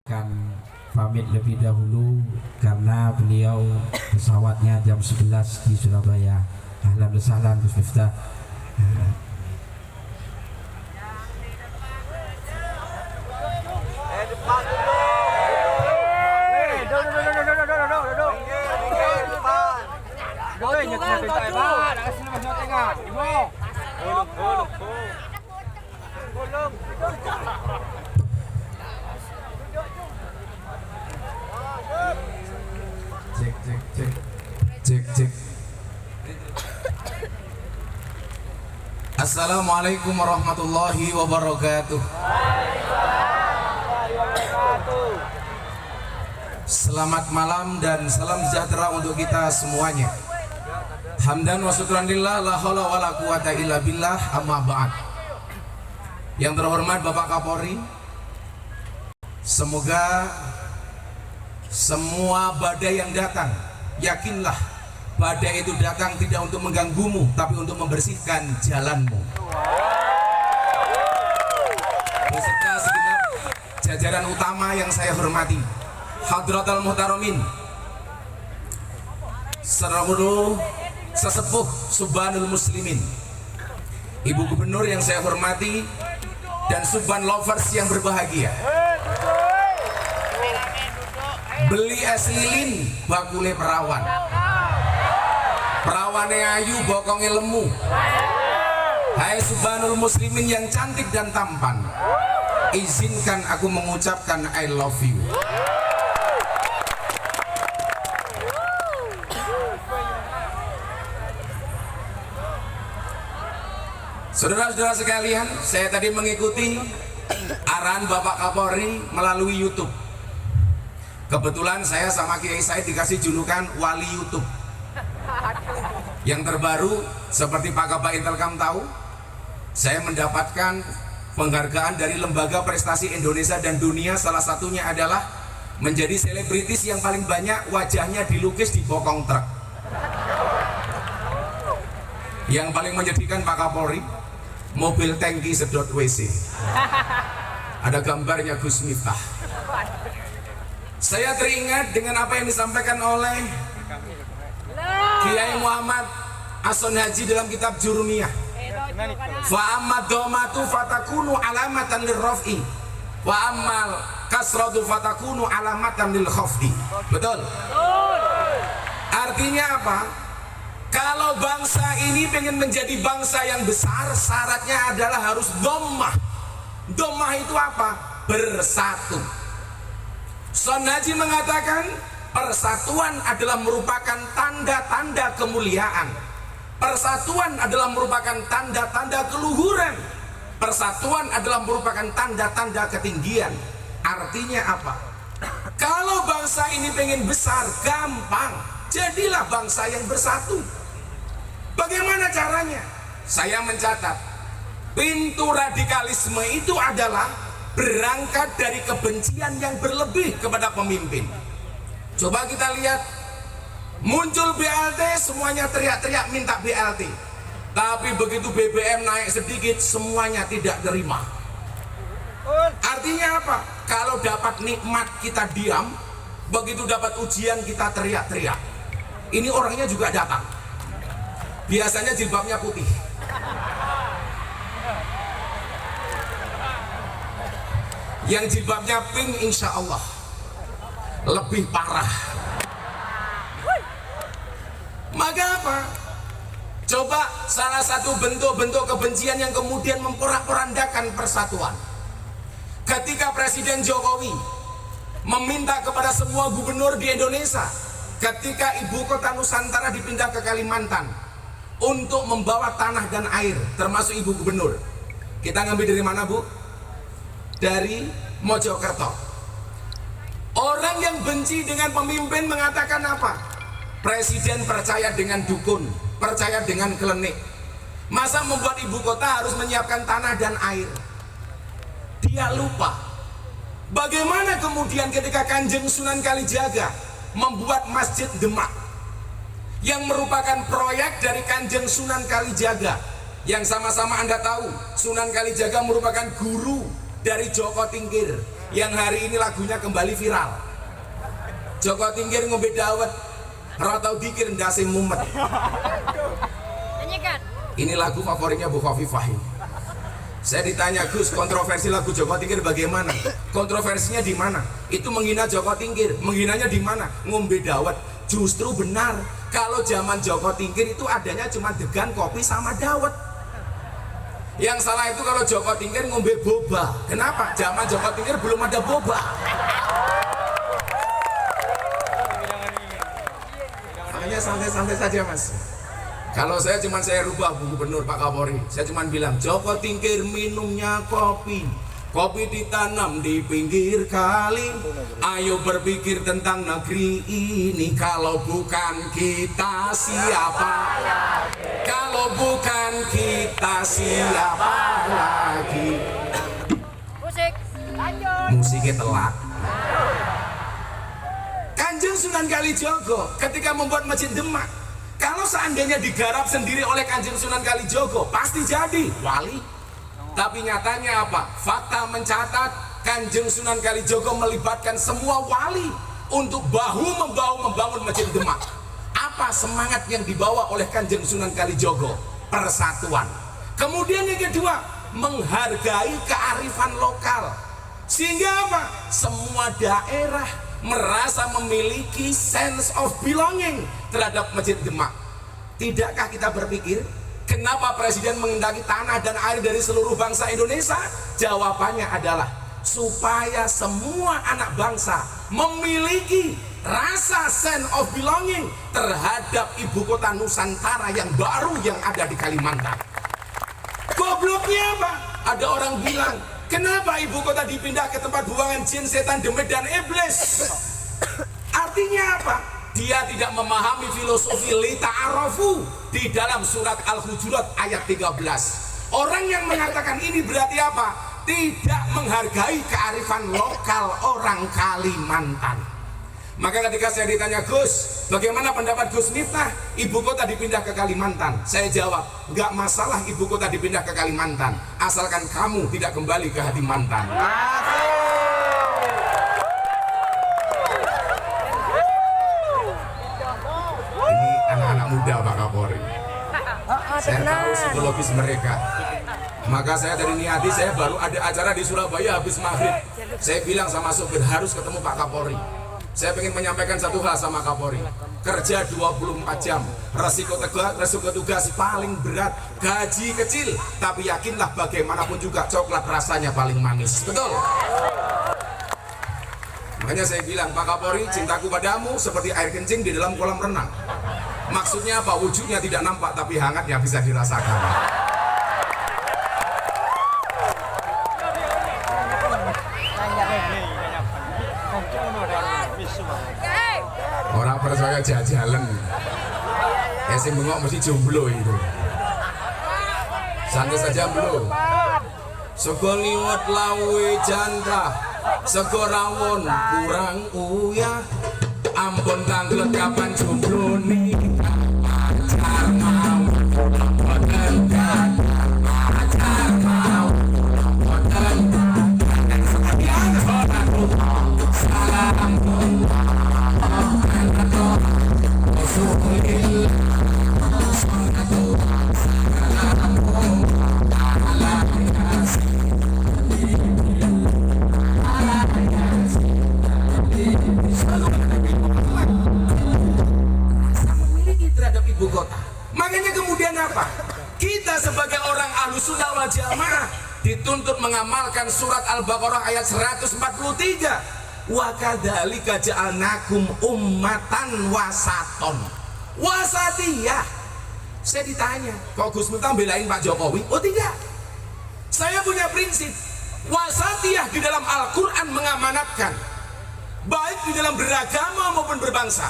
akan pamit lebih dahulu karena beliau pesawatnya jam 11 di Surabaya. Ahlan wa sahlan Gus Miftah. Cek. Assalamualaikum warahmatullahi wabarakatuh. Selamat malam dan salam sejahtera untuk kita semuanya. Hamdan wa syukran lillah, la haula wa la quwata illa billah, amma ba'd. Yang terhormat Bapak Kapolri, semoga semua badai yang datang, yakinlah badai itu datang tidak untuk mengganggumu, tapi untuk membersihkan jalanmu. Beserta segenap jajaran utama yang saya hormati, Hadratul Muhtaramin, seluruh sesepuh Subhanul Muslimin, Ibu Gubernur yang saya hormati, dan Subhan lovers yang berbahagia. Beli es lilin bakule perawan, perawane ayu bokonge lemu. Hai Subhanul Muslimin yang cantik dan tampan, izinkan aku mengucapkan I love you. Saudara-saudara sekalian, saya tadi mengikuti arahan Bapak Kapolri melalui YouTube. Kebetulan saya sama Kiai Said dikasih julukan wali YouTube. Yang terbaru, seperti Pak Kabak Intelkam tahu, saya mendapatkan penghargaan dari Lembaga Prestasi Indonesia dan Dunia. Salah satunya adalah menjadi selebritis yang paling banyak wajahnya dilukis di bokong truk. Yang paling menyedihkan Pak Kapolri, mobil tangki sedot WC. Ada gambarnya Gus Miftah. Saya teringat dengan apa yang disampaikan oleh Kiai Muhammad Ason Haji dalam kitab Jurumiyah. Fa amma domatu fatakunu alamatan lirraf'i, wa ammal kasratu fatakunu alamatan lil khafdi. Betul? Artinya apa? Kalau bangsa ini pengen menjadi bangsa yang besar, syaratnya adalah harus dhammah. Dhammah itu apa? Bersatu. Son Haji mengatakan persatuan adalah merupakan tanda-tanda kemuliaan. Persatuan adalah merupakan tanda-tanda keluhuran. Persatuan adalah merupakan tanda-tanda ketinggian. Artinya apa? Kalau bangsa ini pengen besar, gampang. Jadilah bangsa yang bersatu. Bagaimana caranya? Saya mencatat, pintu radikalisme itu adalah berangkat dari kebencian yang berlebih kepada pemimpin. Coba kita lihat, muncul BLT semuanya teriak-teriak minta BLT, tapi begitu BBM naik sedikit semuanya tidak terima. Artinya apa? Kalau dapat nikmat kita diam, begitu dapat ujian kita teriak-teriak. Ini orangnya juga datang, biasanya jilbabnya putih. Yang jilbabnya pink insya Allah lebih parah. Maka apa? Coba salah satu bentuk-bentuk kebencian yang kemudian memporak-porandakan persatuan. Ketika Presiden Jokowi meminta kepada semua gubernur di Indonesia, ketika ibu kota Nusantara dipindah ke Kalimantan, untuk membawa tanah dan air, termasuk ibu gubernur. Kita ngambil dari mana, Bu? Dari Mojokerto. Orang yang benci dengan pemimpin mengatakan apa? Presiden percaya dengan dukun, percaya dengan klenik. Masa membuat ibu kota harus menyiapkan tanah dan air? Dia lupa bagaimana kemudian ketika Kanjeng Sunan Kalijaga membuat Masjid Demak, yang merupakan proyek dari Kanjeng Sunan Kalijaga, yang sama-sama Anda tahu Sunan Kalijaga merupakan guru dari Joko Tingkir. yang hari ini lagunya kembali viral. Joko Tingkir ngombe dawet, ora tau dikir ndase mumet. Nyanyikan. Ini lagu favoritnya Bu Khofifah ini. Saya ditanya, Gus, kontroversi lagu Joko Tingkir bagaimana? Kontroversinya di mana? Itu menghina Joko Tingkir. Menghinanya di mana? Ngombe dawet. Justru benar. Kalau zaman Joko Tingkir itu adanya cuma degan, kopi sama dawet. Yang salah itu kalau Joko Tingkir ngombe boba. Kenapa? Zaman Joko Tingkir belum ada boba. Makanya santai-santai saja, Mas. Kalau saya rubah Bu Gubernur Pak Kapolri, saya cuma bilang Joko Tingkir minumnya kopi, kopi ditanam di pinggir kali. Ayo berpikir tentang negeri ini, kalau bukan kita siapa? Kalau bukan kita siapa lagi? Musik. Lanjut. Musiknya telat. Kanjeng Sunan Kalijogo ketika membuat Masjid Demak, kalau seandainya digarap sendiri oleh Kanjeng Sunan Kalijogo, pasti jadi wali. Tapi nyatanya apa? Fakta mencatat Kanjeng Sunan Kalijogo melibatkan semua wali untuk bahu-membahu membangun Masjid Demak. Apa semangat yang dibawa oleh Kanjeng Sunan Kalijogo? Persatuan. Kemudian yang kedua, menghargai kearifan lokal. Sehingga apa? Semua daerah merasa memiliki sense of belonging terhadap Masjid Demak. Tidakkah kita berpikir kenapa Presiden mengendaki tanah dan air dari seluruh bangsa Indonesia? Jawabannya adalah supaya semua anak bangsa memiliki rasa sense of belonging terhadap ibu kota Nusantara yang baru yang ada di Kalimantan. Gobloknya apa? Ada orang bilang, kenapa ibu kota dipindah ke tempat buangan jin, setan, demit, dan iblis? Artinya apa? Dia tidak memahami filosofi lita'arofu di dalam surat Al-Hujurat ayat 13. Orang yang mengatakan ini berarti apa? Tidak menghargai kearifan lokal orang Kalimantan. Maka ketika saya ditanya, Gus, bagaimana pendapat Gus Miftah ibu kota dipindah ke Kalimantan? Saya jawab, nggak masalah ibu kota dipindah ke Kalimantan, asalkan kamu tidak kembali ke hati mantan. Ini anak-anak muda Pak Kapolri. Saya tahu psikologis mereka. Maka saya dari niati, saya baru ada acara di Surabaya habis maghrib. Saya bilang sama sopir, harus ketemu Pak Kapolri. Saya ingin menyampaikan satu hal sama Kapolri. Kerja 24 jam, resiko tugas paling berat, gaji kecil, tapi yakinlah bagaimanapun juga coklat rasanya paling manis. Betul? Makanya saya bilang, Pak Kapolri, cintaku padamu seperti air kencing di dalam kolam renang. Maksudnya apa? Wujudnya tidak nampak, tapi hangatnya bisa dirasakan. Orang percaya jajalan, sing bengok mesti jomblo itu. Santai saja belum. Sego liwet lawe jantah, sego rawon kurang uyah. Ampun tanglet kapan jomblo nih? Pacar mau, boten kan? Pacar mau, boten kan? Yang horatu, salam terhadap ibu kota. Makanya kemudian apa? Kita sebagai orang Ahlus Sunnah wal Jamaah dituntut mengamalkan surat Al-Baqarah ayat 143. Wa kadzalika ja'alnakum ummatan wasaton. Wasatiyah. Saya ditanya, kok Gus Miftah belain Pak Jokowi? Oh tidak. Saya punya prinsip. Wasatiyah di dalam Al-Quran mengamanatkan, baik di dalam beragama maupun berbangsa.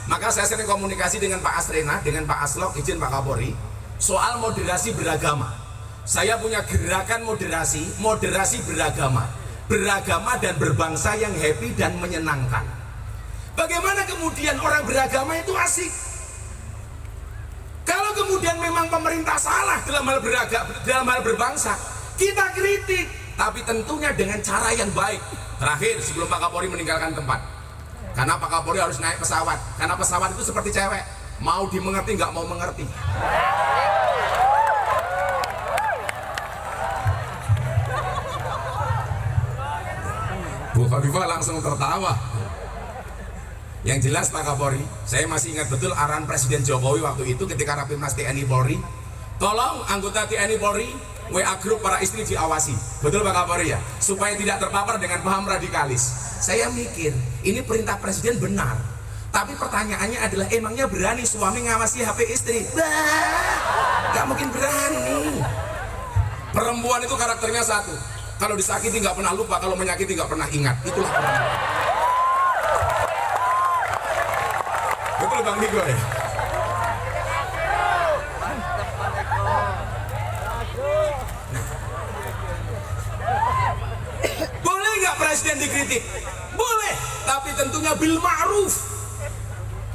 Maka saya sering komunikasi dengan Pak Asrena, dengan Pak Aslok, izin Pak Kapolri, soal moderasi beragama. Saya punya gerakan moderasi beragama. Beragama dan berbangsa yang happy dan menyenangkan. Bagaimana kemudian orang beragama itu asik? Kalau kemudian memang pemerintah salah dalam hal berbangsa, kita kritik, tapi tentunya dengan cara yang baik. Terakhir sebelum Pak Kapolri meninggalkan tempat, karena Pak Kapolri harus naik pesawat, karena pesawat itu seperti cewek, mau dimengerti nggak mau mengerti. Bu Khofifah langsung tertawa. Yang jelas Pak Kapolri, saya masih ingat betul arahan Presiden Jokowi waktu itu ketika Rapimnas TNI Polri, tolong anggota TNI Polri WA grup para istri diawasi. Betul Pak Kapolri ya? Supaya tidak terpapar dengan paham radikalis. Saya mikir, ini perintah Presiden benar. Tapi pertanyaannya adalah, emangnya berani suami ngawasi HP istri? Gak mungkin berani. Perempuan itu karakternya satu, kalau disakiti nggak pernah lupa, kalau menyakiti nggak pernah ingat. Itulah perempuan. Betul Bang Nigo ya? Boleh nggak Presiden dikritik? Boleh, tapi tentunya bil ma'ruf.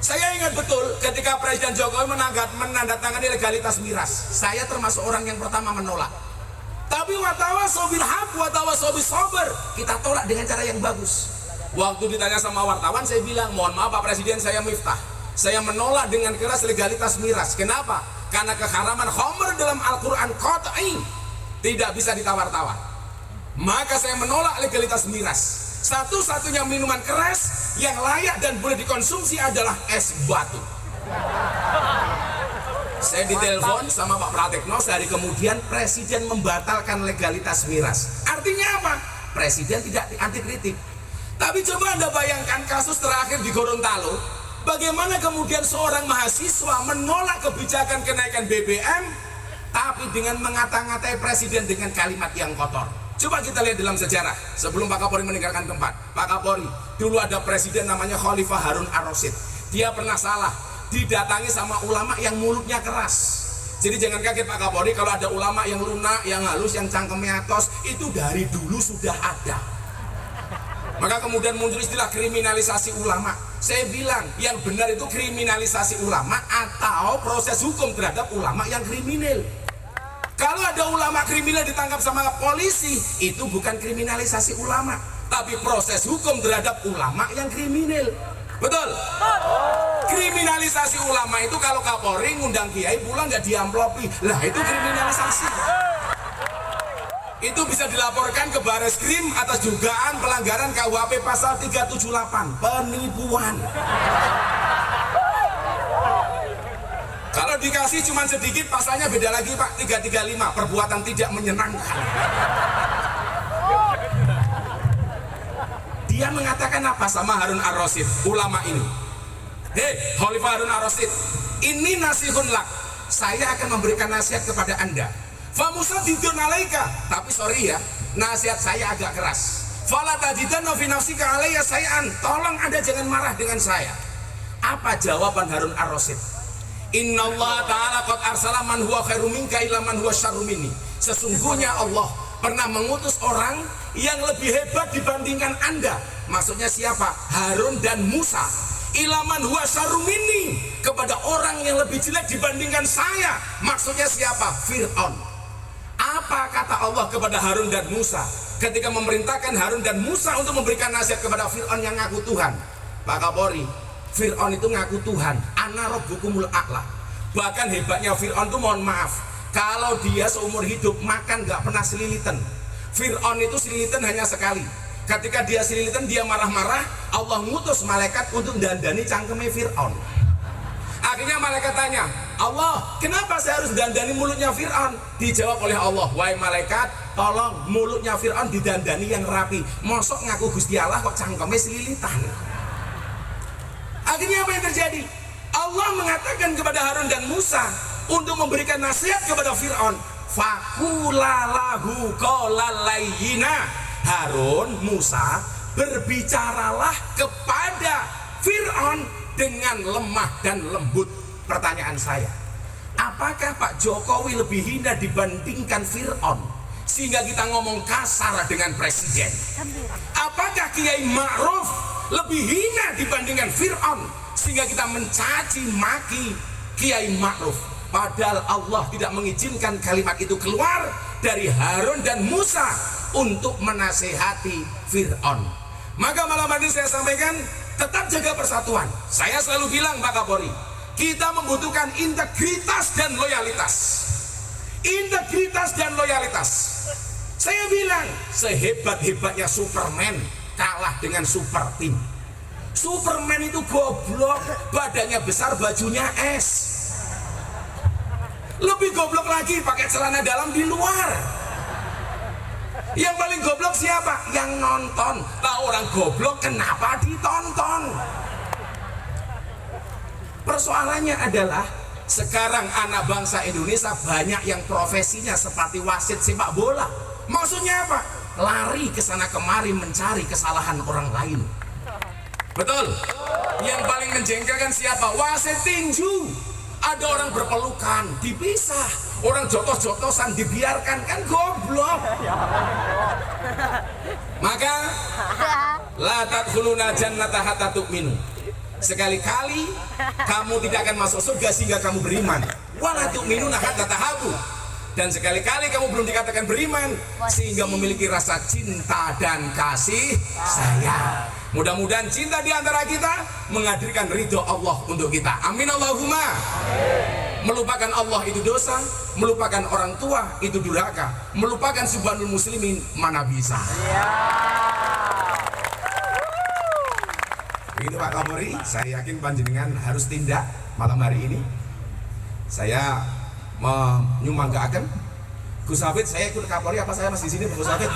Saya ingat betul ketika Presiden Jokowi menandatangani legalitas miras, saya termasuk orang yang pertama menolak. Tapi watawasaw bil haq watawasaw bis sabr, kita tolak dengan cara yang bagus. Waktu ditanya sama wartawan, saya bilang, mohon maaf Pak Presiden, saya Miftah, saya menolak dengan keras legalitas miras. Kenapa? Karena keharaman khamr dalam Al-Quran qat'i, tidak bisa ditawar-tawar. Maka saya menolak legalitas miras. Satu-satunya minuman keras yang layak dan boleh dikonsumsi adalah es batu. Saya ditelepon sama Pak Pratekno, sehari kemudian Presiden membatalkan legalitas miras. Artinya apa? Presiden tidak anti kritik. Tapi coba Anda bayangkan kasus terakhir di Gorontalo, bagaimana kemudian seorang mahasiswa menolak kebijakan kenaikan BBM, tapi dengan mengata-ngatai Presiden dengan kalimat yang kotor. Coba kita lihat dalam sejarah, sebelum Pak Kapolri meninggalkan tempat. Pak Kapolri, dulu ada Presiden namanya Khalifah Harun Ar-Rasyid. Dia pernah salah, didatangi sama ulama yang mulutnya keras. Jadi jangan kaget Pak Kapolri kalau ada ulama yang lunak, yang halus, yang cangkemnya atos, itu dari dulu sudah ada. Maka kemudian muncul istilah kriminalisasi ulama. Saya bilang yang benar itu kriminalisasi ulama atau proses hukum terhadap ulama yang kriminal. Kalau ada ulama kriminal ditangkap sama polisi, itu bukan kriminalisasi ulama, tapi proses hukum terhadap ulama yang kriminal. Betul? Kriminalisasi ulama itu kalau Kapolri ngundang kiai pulang nggak diamplopi, lah itu kriminalisasi. Itu bisa dilaporkan ke Bareskrim atas dugaan pelanggaran KUHP pasal 378, penipuan. Kalau dikasih cuma sedikit, pasalnya beda lagi Pak, 335, perbuatan tidak menyenangkan. Dia mengatakan apa sama Harun Ar-Rasyid, ulama ini? Hei, Khalifah Harun Ar-Rasyid, ini nasihun lak, saya akan memberikan nasihat kepada Anda. Famusa didun alaika, tapi sorry ya, nasihat saya agak keras. Fala tajidanna fi nafsika alayya say'an, tolong Anda jangan marah dengan saya. Apa jawaban Harun Ar-Rasyid? Innallaha ta'ala qad arsala man huwa khairum minka ila man huwa syarrum minni. Sesungguhnya Allah pernah mengutus orang yang lebih hebat dibandingkan Anda. Maksudnya siapa? Harun dan Musa. Ila man huwa syarrum minni, kepada orang yang lebih jelek dibandingkan saya. Maksudnya siapa? Fir'aun. Apa kata Allah kepada Harun dan Musa ketika memerintahkan Harun dan Musa untuk memberikan nasihat kepada Fir'aun yang ngaku Tuhan? Pak Kapolri, Fir'aun itu ngaku Tuhan, ana rabbukumul a'la. Bahkan hebatnya Fir'aun itu, mohon maaf, kalau dia seumur hidup makan gak pernah selilitan. Fir'aun itu selilitan hanya sekali. Ketika dia selilitan, dia marah-marah, Allah ngutus malaikat untuk dandani cangkeme Fir'aun. Akhirnya malaikat tanya, Allah, kenapa saya harus dandani mulutnya Fir'aun? Dijawab oleh Allah, wahai malaikat, tolong mulutnya Fir'aun didandani yang rapi. Mosok ngaku Gusti Allah kok cangkemnya selilitan. Akhirnya apa yang terjadi? Allah mengatakan kepada Harun dan Musa untuk memberikan nasihat kepada Fir'aun. Fakulalahu qawlalayyina. Harun, Musa, berbicaralah kepada Fir'aun dengan lemah dan lembut. Pertanyaan saya, apakah Pak Jokowi lebih hina dibandingkan Fir'aun sehingga kita ngomong kasar dengan Presiden? Apakah Kiai Ma'ruf lebih hina dibandingkan Fir'aun sehingga kita mencaci maki Kiai Ma'ruf? Padahal Allah tidak mengizinkan kalimat itu keluar dari Harun dan Musa. untuk menasehati Fir'aun. Maka malam hari ini saya sampaikan, tetap jaga persatuan. Saya selalu bilang Pak Kapolri, kita membutuhkan integritas dan loyalitas. Integritas dan loyalitas. Saya bilang, sehebat-hebatnya Superman kalah dengan super team. Superman itu goblok, badannya besar, bajunya es. Lebih goblok lagi pakai celana dalam di luar. Yang paling goblok siapa? Yang nonton. Lah orang goblok kenapa ditonton? Persoalannya adalah sekarang anak bangsa Indonesia banyak yang profesinya seperti wasit sepak bola. Maksudnya apa? Lari ke sana kemari mencari kesalahan orang lain. Betul? Yang paling menjengkelkan siapa? Wasit tinju. Ada orang berpelukan, dipisah. Orang jotos-jotosan dibiarkan, kan goblok. Maka la tadkhuluna jannata hatta tu'minu. Sekali-kali kamu tidak akan masuk surga sehingga kamu beriman. Wala tu'minuna hatta tahabu. Dan sekali-kali kamu belum dikatakan beriman sehingga memiliki rasa cinta dan kasih sayang. Mudah-mudahan cinta di antara kita menghadirkan ridho Allah untuk kita. Amin Allahumma. Melupakan Allah itu dosa, melupakan orang tua itu durhaka, melupakan subhanul muslimin mana bisa. Begitu Pak Kapolri, saya yakin panjenengan harus tindak malam hari ini. Saya menyumbangkan Gus Hafid, saya ikut Kapolri apa saya masih di sini Gus Hafid?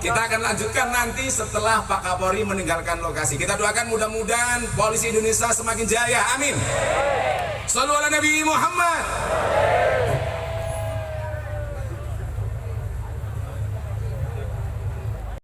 Kita akan lanjutkan nanti setelah Pak Kapolri meninggalkan lokasi. Kita doakan mudah-mudahan polisi Indonesia semakin jaya. Amin. Shallu ala Nabi Muhammad.